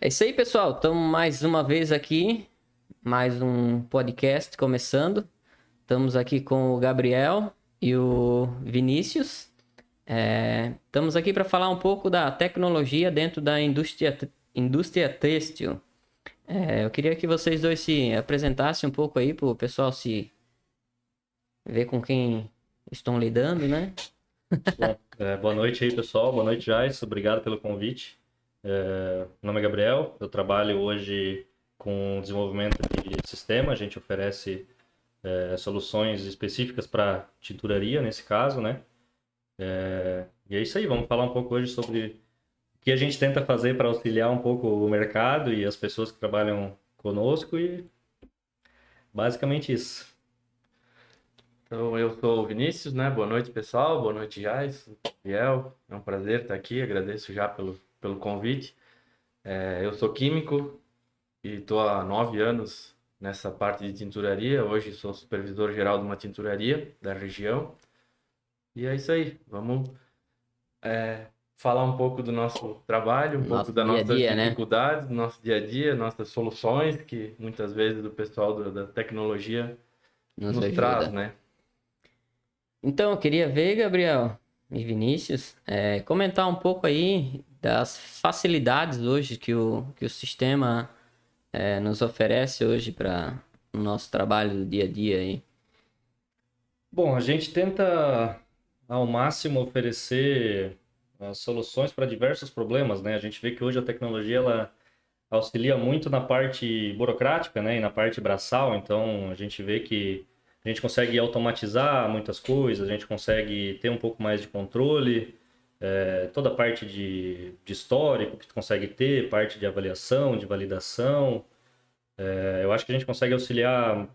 É isso aí, pessoal. Estamos mais uma vez aqui, mais um podcast começando. Estamos aqui com o Gabriel e o Vinícius. Estamos aqui para falar um pouco da tecnologia dentro da indústria têxtil. Eu queria que vocês dois se apresentassem um pouco aí para o pessoal se ver com quem estão lidando, né? Bom, boa noite aí, pessoal. Boa noite, Jais. Obrigado pelo convite. Meu nome é Gabriel. Eu trabalho hoje com desenvolvimento de sistema. A gente oferece soluções específicas para tinturaria, nesse caso, né? E é isso aí. Vamos falar um pouco hoje sobre o que a gente tenta fazer para auxiliar um pouco o mercado e as pessoas que trabalham conosco e basicamente isso. Então, eu sou o Vinícius, né? Boa noite, pessoal. Boa noite, Jais, Biel. É um prazer estar aqui. Agradeço já pelo convite. Eu sou químico e estou há 9 anos nessa parte de tinturaria. Hoje sou supervisor geral de uma tinturaria da região. E é isso aí. Vamos falar um pouco do nosso trabalho, um pouco das nossas dificuldades, do nosso dia a dia, nossas soluções, que muitas vezes o pessoal da tecnologia nos traz, né? Então, eu queria ver, Gabriel e Vinícius, comentar um pouco aí das facilidades hoje que o sistema nos oferece hoje para o nosso trabalho do dia a dia aí. Bom, a gente tenta ao máximo oferecer soluções para diversos problemas, né? A gente vê que hoje a tecnologia ela auxilia muito na parte burocrática, né? E na parte braçal, então a gente vê que a gente consegue automatizar muitas coisas, a gente consegue ter um pouco mais de controle, toda a parte de histórico que tu consegue ter, parte de avaliação, de validação. Eu acho que a gente consegue auxiliar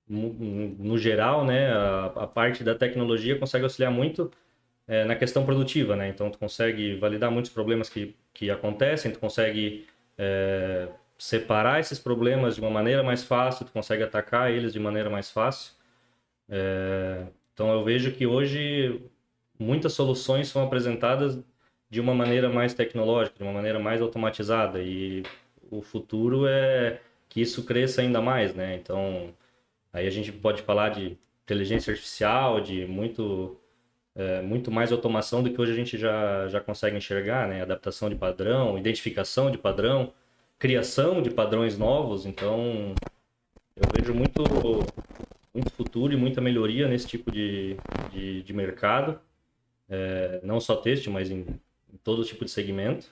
no geral, né? A parte da tecnologia consegue auxiliar muito na questão produtiva, né? Então, tu consegue validar muitos problemas que acontecem, tu consegue separar esses problemas de uma maneira mais fácil, tu consegue atacar eles de maneira mais fácil. Então, eu vejo que hoje muitas soluções são apresentadas de uma maneira mais tecnológica, de uma maneira mais automatizada, e o futuro é que isso cresça ainda mais, né? Então, aí a gente pode falar de inteligência artificial, de muito mais automação do que hoje a gente já consegue enxergar, né? Adaptação de padrão, identificação de padrão, criação de padrões novos. Então, eu vejo muito futuro e muita melhoria nesse tipo de mercado. Não só têxtil, mas em todo tipo de segmento.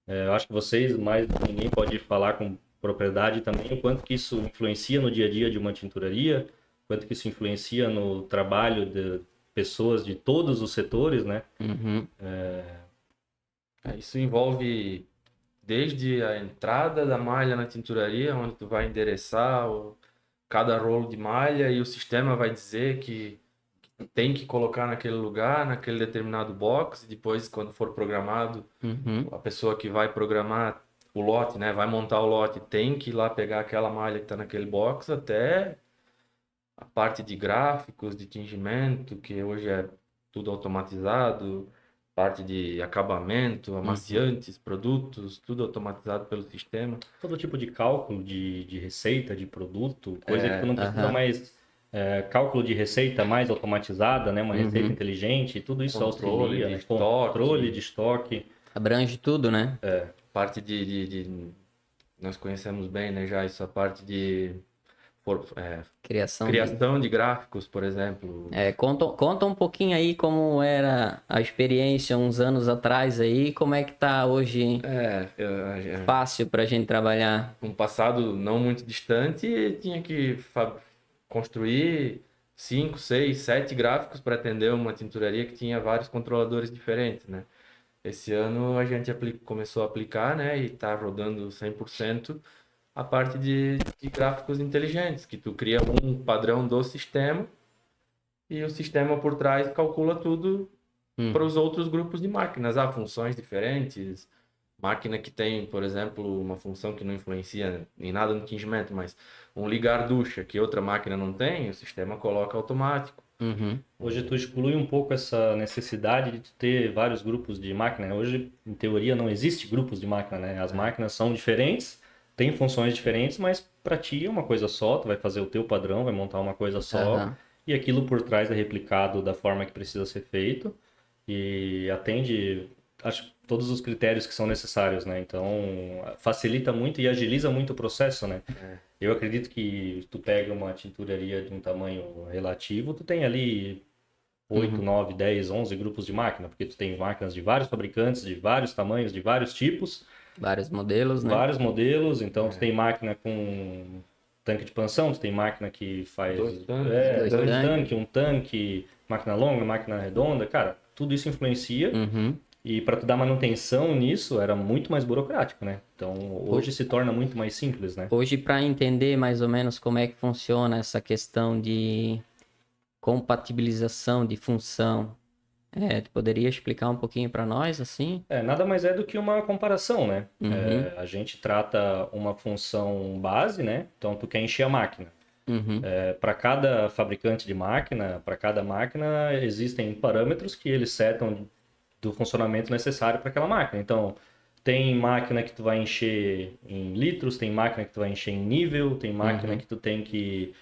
Eu acho que vocês, mais do que ninguém, pode falar com propriedade também o quanto que isso influencia no dia a dia de uma tinturaria, quanto que isso influencia no trabalho de pessoas de todos os setores, né? Uhum. Isso envolve desde a entrada da malha na tinturaria, onde tu vai endereçar cada rolo de malha e o sistema vai dizer que tem que colocar naquele lugar, naquele determinado box, e depois, quando for programado, a pessoa que vai programar o lote, né, vai montar o lote, tem que ir lá pegar aquela malha que está naquele box, até a parte de gráficos, de tingimento, que hoje é tudo automatizado, parte de acabamento, amaciantes, produtos, tudo automatizado pelo sistema. Todo tipo de cálculo de receita, de produto, coisa que tu não precisa mais cálculo de receita mais automatizada, né? Uma receita inteligente, tudo isso auxilia, né? Controle de estoque. Abrange tudo, né? Parte nós conhecemos bem, né, já essa parte de criação de gráficos, por exemplo. Conta um pouquinho aí como era a experiência uns anos atrás aí, como é que tá hoje fácil pra gente trabalhar. Um passado não muito distante, tinha que construir 5, 6, 7 gráficos para atender uma tinturaria que tinha vários controladores diferentes, né? Esse ano a gente começou a aplicar, né, e está rodando 100% a parte de gráficos inteligentes, que tu cria um padrão do sistema e o sistema por trás calcula tudo para os outros grupos de máquinas. Funções diferentes, máquina que tem, por exemplo, uma função que não influencia em nada no tingimento, mas um ligar ducha que outra máquina não tem, o sistema coloca automático. Uhum. Hoje tu exclui um pouco essa necessidade de tu ter vários grupos de máquina, né? Hoje, em teoria, não existe grupos de máquina, né? As máquinas são diferentes, têm funções diferentes, mas para ti é uma coisa só, tu vai fazer o teu padrão, vai montar uma coisa só, Aham. e aquilo por trás é replicado da forma que precisa ser feito e atende, acho, todos os critérios que são necessários, né? Então, facilita muito e agiliza muito o processo, né? Eu acredito que tu pega uma tinturaria de um tamanho relativo, tu tem ali 8, 9, 10, 11 grupos de máquina, porque tu tem máquinas de vários fabricantes, de vários tamanhos, de vários tipos, Vários modelos, né? vários modelos. Então, tu tem máquina com tanque de expansão, tu tem máquina que faz 2 dois tanques. tanques, um tanque, máquina longa, máquina redonda. Cara, tudo isso influencia. Uhum. E para tu dar manutenção nisso, era muito mais burocrático, né? Então, hoje se torna muito mais simples, né? Hoje, para entender mais ou menos como é que funciona essa questão de compatibilização de função, tu poderia explicar um pouquinho para nós, assim? Nada mais é do que uma comparação, né? Uhum. A gente trata uma função base, né? Então, tu quer encher a máquina. Uhum. Para cada fabricante de máquina, para cada máquina, existem parâmetros que eles setam do funcionamento necessário para aquela máquina. Então, tem máquina que tu vai encher em litros, tem máquina que tu vai encher em nível, tem máquina que tu tem que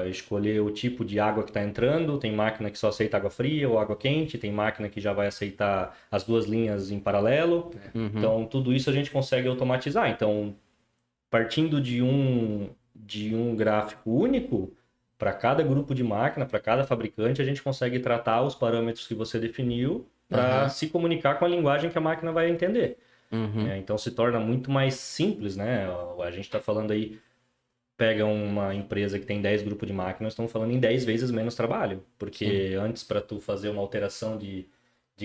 escolher o tipo de água que está entrando, tem máquina que só aceita água fria ou água quente, tem máquina que já vai aceitar as duas linhas em paralelo. Então, tudo isso a gente consegue automatizar. Então, partindo de um gráfico único, para cada grupo de máquina, para cada fabricante, a gente consegue tratar os parâmetros que você definiu para se comunicar com a linguagem que a máquina vai entender. Uhum. Então se torna muito mais simples, né? A gente está falando aí, pega uma empresa que tem 10 grupos de máquinas, estamos falando em 10 vezes menos trabalho. Porque antes, para tu fazer uma alteração de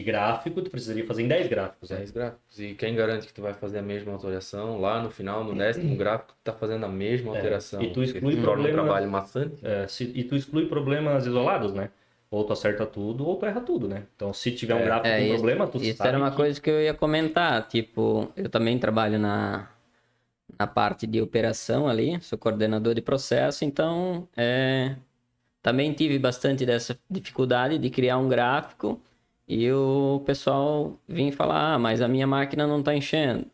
gráfico, tu precisaria fazer em 10 gráficos, né? 10 gráficos. E quem garante que tu vai fazer a mesma alteração lá no final, no 10º gráfico, tu tá fazendo a mesma alteração. E tu Porque exclui se torna um problemas. trabalho maçante. E tu exclui problemas isolados, né? Ou tu acerta tudo, ou tu erra tudo, né? Então, se tiver um gráfico com problema, tu Isso sabe era uma que... coisa que eu ia comentar. Tipo, eu também trabalho na parte de operação ali, sou coordenador de processo, então também tive bastante dessa dificuldade de criar um gráfico e o pessoal vinha falar, mas a minha máquina não está enchendo.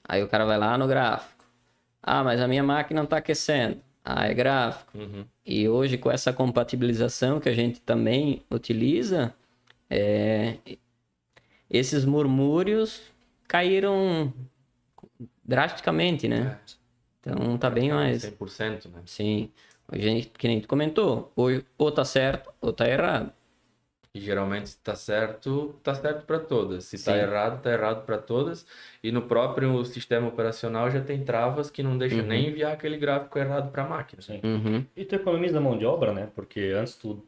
Aí o cara vai lá no gráfico. Mas a minha máquina não está aquecendo. É gráfico. E hoje com essa compatibilização que a gente também utiliza, esses murmúrios caíram drasticamente, né? Então tá bem mais... 100%, né? Sim. A gente, que nem tu comentou, ou tá certo ou tá errado. E geralmente se tá certo para todas. Se tá Sim. errado para todas. E no próprio sistema operacional já tem travas que não deixam nem enviar aquele gráfico errado para a máquina. Sim. Uhum. E tu economiza mão de obra, né? Porque antes tu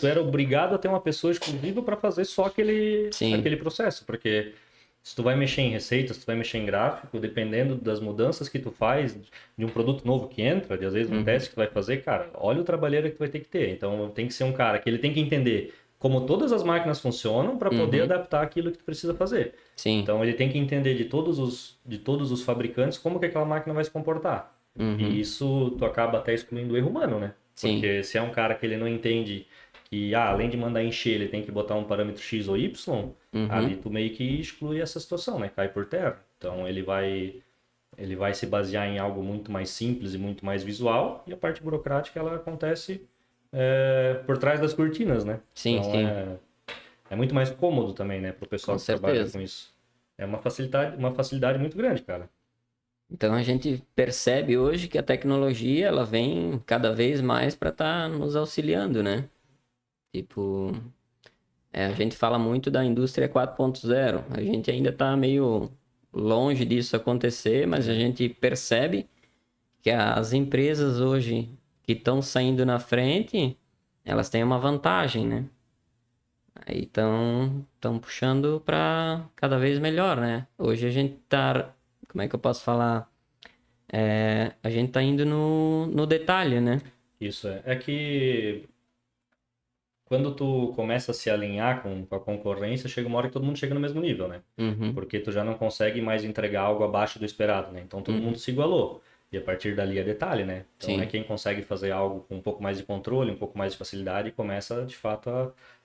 era obrigado a ter uma pessoa exclusiva para fazer só aquele processo. Porque se tu vai mexer em receitas, se tu vai mexer em gráfico, dependendo das mudanças que tu faz, de um produto novo que entra, de às vezes um teste que tu vai fazer, cara, olha o trabalheiro que tu vai ter que ter. Então tem que ser um cara que ele tem que entender como todas as máquinas funcionam para poder adaptar aquilo que tu precisa fazer. Sim. Então ele tem que entender de todos os fabricantes como que aquela máquina vai se comportar. E isso tu acaba até excluindo o erro humano, né? Sim. Porque se é um cara que ele não entende que, além de mandar encher, ele tem que botar um parâmetro X ou Y, ali tu meio que exclui essa situação, né? Cai por terra. Então ele vai se basear em algo muito mais simples e muito mais visual, e a parte burocrática ela acontece por trás das cortinas, né? Sim, Então sim. é muito mais cômodo também, né? Para o pessoal Com que trabalha certeza. com isso. É uma facilidade muito grande, cara. Então a gente percebe hoje que a tecnologia ela vem cada vez mais para estar nos auxiliando, né? Tipo, a gente fala muito da indústria 4.0. A gente ainda está meio longe disso acontecer, mas a gente percebe que as empresas hoje que estão saindo na frente, elas têm uma vantagem, né? Aí estão puxando para cada vez melhor, né? Hoje a gente tá, como é que eu posso falar? A gente tá indo no detalhe, né? Isso é que quando tu começa a se alinhar com a concorrência, chega uma hora que todo mundo chega no mesmo nível, né? Uhum. Porque tu já não consegue mais entregar algo abaixo do esperado, né? Então todo mundo se igualou. E a partir dali é detalhe, né? Então Sim. é quem consegue fazer algo com um pouco mais de controle, um pouco mais de facilidade e começa, de fato,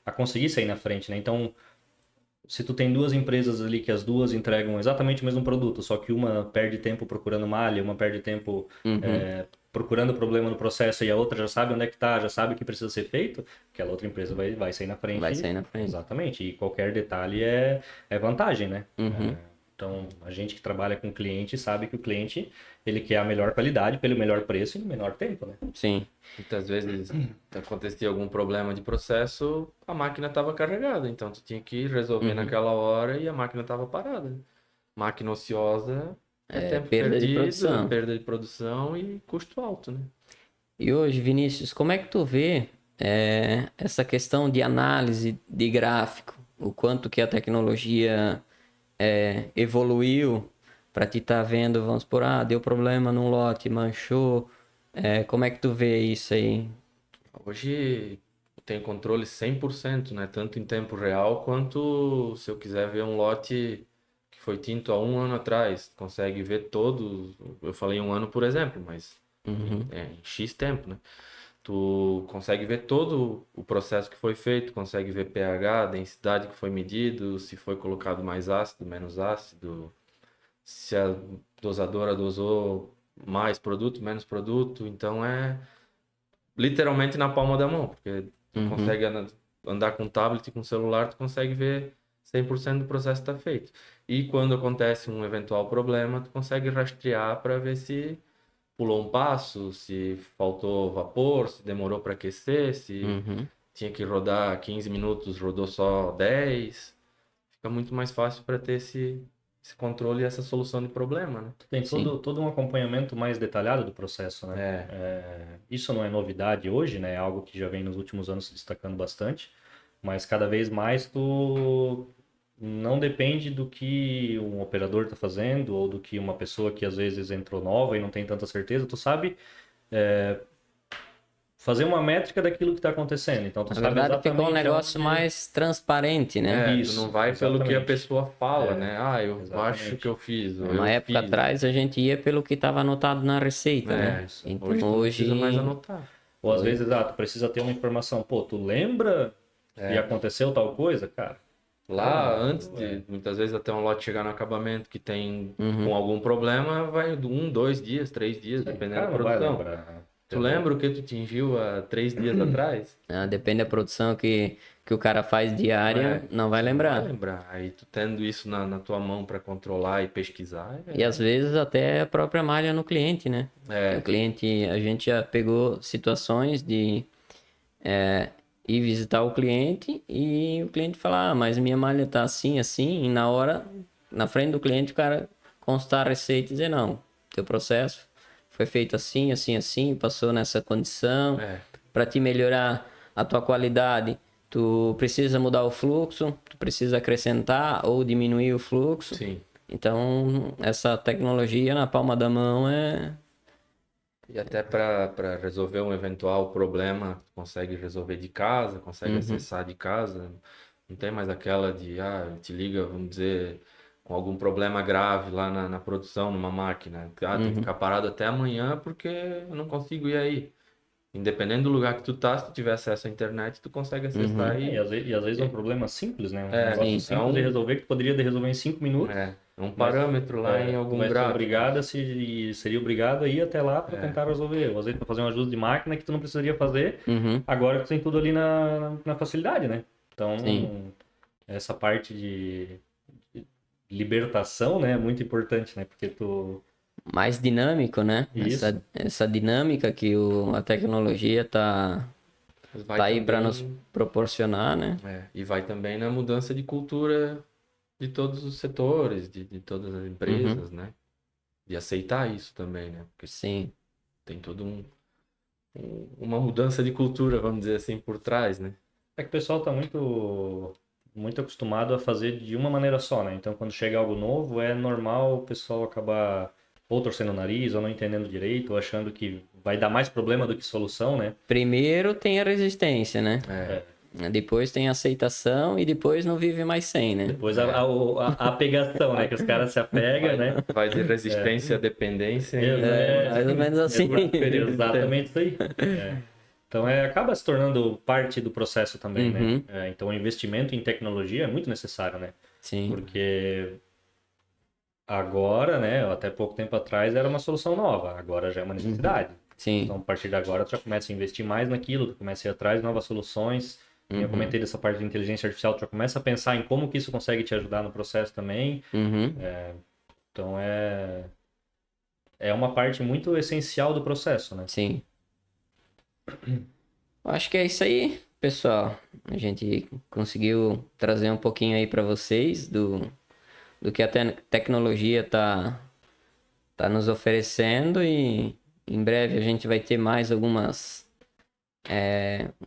a conseguir sair na frente, né? Então, se tu tem duas empresas ali que as duas entregam exatamente o mesmo produto, só que uma perde tempo procurando malha, uma perde tempo Uhum. procurando problema no processo e a outra já sabe onde é que tá, já sabe o que precisa ser feito, aquela outra empresa vai sair na Vai frente. sair na frente. Exatamente. E qualquer detalhe é vantagem, né? Uhum. Então, a gente que trabalha com cliente sabe que o cliente ele quer a melhor qualidade pelo melhor preço e no menor tempo, né? Sim. Muitas vezes acontecia algum problema de processo, a máquina estava carregada, então tu tinha que resolver Uhum. naquela hora e a máquina estava parada. Máquina ociosa é tempo Perda de perdido, produção. perda de produção e custo alto, né? E hoje, Vinícius, como é que tu vê essa questão de análise de gráfico? O quanto que a tecnologia evoluiu para te estar vendo, vamos por, deu problema num lote, manchou. Como é que tu vê isso aí? Hoje tem controle 100%, né? Tanto em tempo real quanto se eu quiser ver um lote que foi tinto há um ano atrás. Consegue ver todos. Eu falei um ano, por exemplo, mas Uhum. em X tempo, né? Tu consegue ver todo o processo que foi feito, consegue ver pH, densidade que foi medido, se foi colocado mais ácido, menos ácido, se a dosadora dosou mais produto, menos produto. Então é literalmente na palma da mão, porque tu Uhum. consegue andar com tablet e com celular, tu consegue ver 100% do processo está feito. E quando acontece um eventual problema, tu consegue rastrear para ver se pulou um passo, se faltou vapor, se demorou para aquecer, se Uhum. tinha que rodar 15 minutos, rodou só 10. Fica muito mais fácil para ter esse controle e essa solução de problema, né? Tem Sim. todo um acompanhamento mais detalhado do processo, né? É, Isso não é novidade hoje, né? É algo que já vem nos últimos anos se destacando bastante, mas cada vez mais tu não depende do que um operador está fazendo ou do que uma pessoa que às vezes entrou nova e não tem tanta certeza, tu sabe fazer uma métrica daquilo que está acontecendo. Então tu Na sabe verdade, ficou um exatamente negócio aonde. mais transparente, né? tu não Isso, vai pelo que a exatamente. pessoa fala, É, né? Ah, eu acho que exatamente. eu fiz, ou Uma eu época fiz. atrás, a gente ia pelo que estava anotado na receita, né? Isso. Então, Hoje tu não precisa mais hoje... anotar. Ou às vezes, tu precisa ter uma informação. Pô, tu lembra que É. aconteceu tal coisa? Cara, Lá, calma. antes de muitas vezes até um lote chegar no acabamento que tem Uhum. com algum problema, vai 1, 2 dias, 3 dias, O dependendo cara da não vai produção. lembrar. Tu Entendeu? lembra o que tu tingiu há 3 dias atrás? Depende da produção que o cara faz diária, É, não vai tu não vai lembrar. lembrar. Aí tu tendo isso na tua mão para controlar e pesquisar, E às vezes até a própria malha no cliente, né? Que o é, cliente, a gente já pegou situações de ir visitar o cliente e o cliente falar, mas minha malha tá assim, assim, e na hora, na frente do cliente, o cara constar a receita e dizer, não, teu processo foi feito assim, assim, assim, passou nessa condição, é, para te melhorar a tua qualidade, tu precisa mudar o fluxo, tu precisa acrescentar ou diminuir o fluxo. sim. Então, essa tecnologia na palma da mão E até para resolver um eventual problema, tu consegue resolver de casa, consegue Uhum, acessar de casa. Não tem mais aquela de, te liga, vamos dizer, com algum problema grave lá na produção, numa máquina. Tem que uhum, ficar parado até amanhã porque eu não consigo ir aí. Independente do lugar que tu tá, se tu tiver acesso à internet, tu consegue acessar uhum. e às vezes é um problema simples, né? Um negócio Sim, é simples de resolver que tu poderia de resolver em 5 minutos, um mas parâmetro lá em tu algum vai ser gráfico. obrigado seria obrigado a ir até lá para É, tentar resolver. Ou às vezes para fazer um ajuste de máquina que tu não precisaria fazer, uhum, agora que tu tem tudo ali na facilidade, né? sim. Então, essa parte de libertação, né, é muito importante, né? Porque tu... Mais dinâmico, né? Isso. Essa dinâmica que a tecnologia mas tá vai aí para nos também, proporcionar, né? e vai também na mudança de cultura de todos os setores, de todas as Uhum, empresas, né? De aceitar isso também, né? Porque sim. tem uma mudança de cultura, vamos dizer assim, por trás, né? É que o pessoal tá muito acostumado a fazer de uma maneira só, né? Então, quando chega algo novo, é normal o pessoal acabar ou torcendo o nariz, ou não entendendo direito, ou achando que vai dar mais problema do que solução, né? Primeiro tem a resistência, né? É, Depois tem a aceitação e depois não vive mais sem, né? Depois a pegação, né? Que os caras se apegam, né? Vai de resistência a dependência. Mais ou menos assim. Exatamente isso aí. Então acaba se tornando parte do processo também, né? Então o investimento em tecnologia é muito necessário, né? Sim. Porque agora, né? Até pouco tempo atrás era uma solução nova, agora já é uma necessidade. Sim. Então a partir de agora tu já começa a investir mais naquilo, tu começa a ir atrás de novas soluções. Eu comentei dessa parte de inteligência artificial, tu já começa a pensar em como que isso consegue te ajudar no processo também. Então é uma parte muito essencial do processo, né? Sim. Acho que é isso aí, pessoal. A gente conseguiu trazer um pouquinho aí para vocês do que a tecnologia tá nos oferecendo e em breve a gente vai ter mais algumas.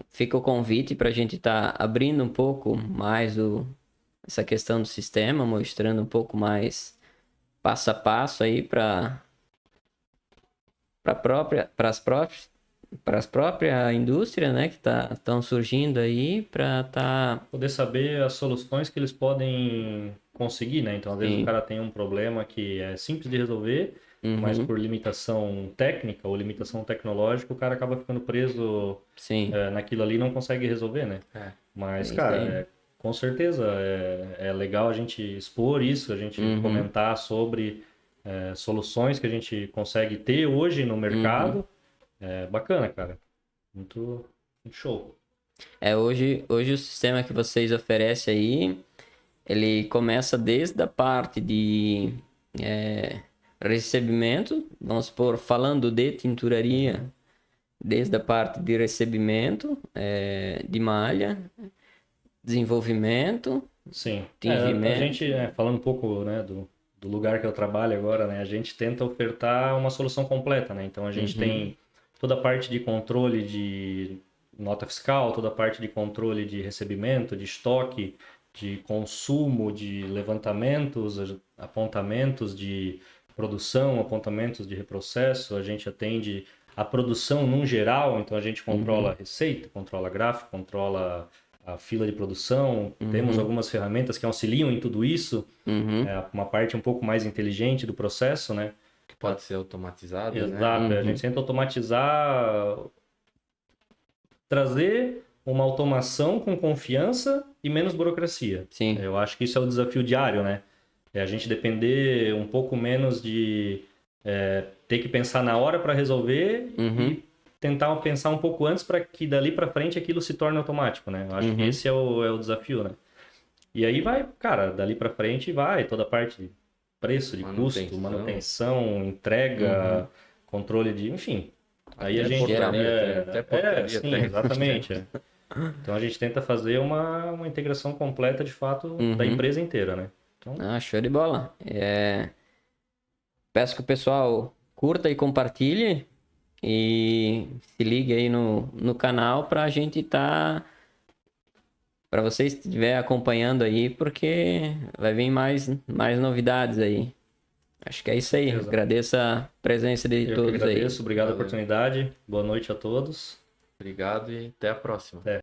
Fica o convite para a gente estar abrindo um pouco mais essa questão do sistema, mostrando um pouco mais passo a passo aí para as próprias indústrias, né, que estão surgindo aí para Poder saber as soluções que eles podem conseguir, né? Então, às vezes o cara tem um problema que é simples de resolver, mas por limitação técnica ou limitação tecnológica, o cara acaba ficando preso naquilo ali e não consegue resolver, né? Mas, cara, com certeza é legal a gente expor isso, a gente comentar sobre soluções que a gente consegue ter hoje no mercado. É bacana, cara. Muito show. Hoje o sistema que vocês oferecem aí, ele começa desde a parte de recebimento, vamos supor, falando de tinturaria, desde a parte de recebimento de malha, desenvolvimento, sim, tingimento. A gente, falando um pouco, né, do lugar que eu trabalho agora, né, a gente tenta ofertar uma solução completa, né? Então a gente tem toda a parte de controle de nota fiscal, toda a parte de controle de recebimento, de estoque, de consumo, de levantamentos, apontamentos de produção, apontamentos de reprocesso. A gente atende a produção num geral, então a gente controla a receita, controla gráfico, controla a fila de produção. Temos algumas ferramentas que auxiliam em tudo isso. Uma parte um pouco mais inteligente do processo, né? Que pode ser automatizado, Exato, né? A gente tenta automatizar, trazer uma automação com confiança e menos burocracia. Sim. Eu acho que isso é o desafio diário, né? É a gente depender um pouco menos de ter que pensar na hora para resolver e tentar pensar um pouco antes para que dali para frente aquilo se torne automático, né? Eu acho que esse é o desafio, né? E aí vai, cara, dali para frente vai toda a parte de preço, de custo, manutenção, entrega, controle de, enfim. Aí a gente até portaria sim, tem. exatamente. Então a gente tenta fazer uma integração completa de fato da empresa inteira, né? Então... show de bola. Peço que o pessoal curta e compartilhe e se ligue aí no canal para a gente para vocês estiver acompanhando aí, porque vai vir mais novidades aí. Acho que é isso aí. Beleza. Agradeço a presença de Eu todos que agradeço, aí. obrigado pela oportunidade. Boa noite a todos. Obrigado e até a próxima. Até.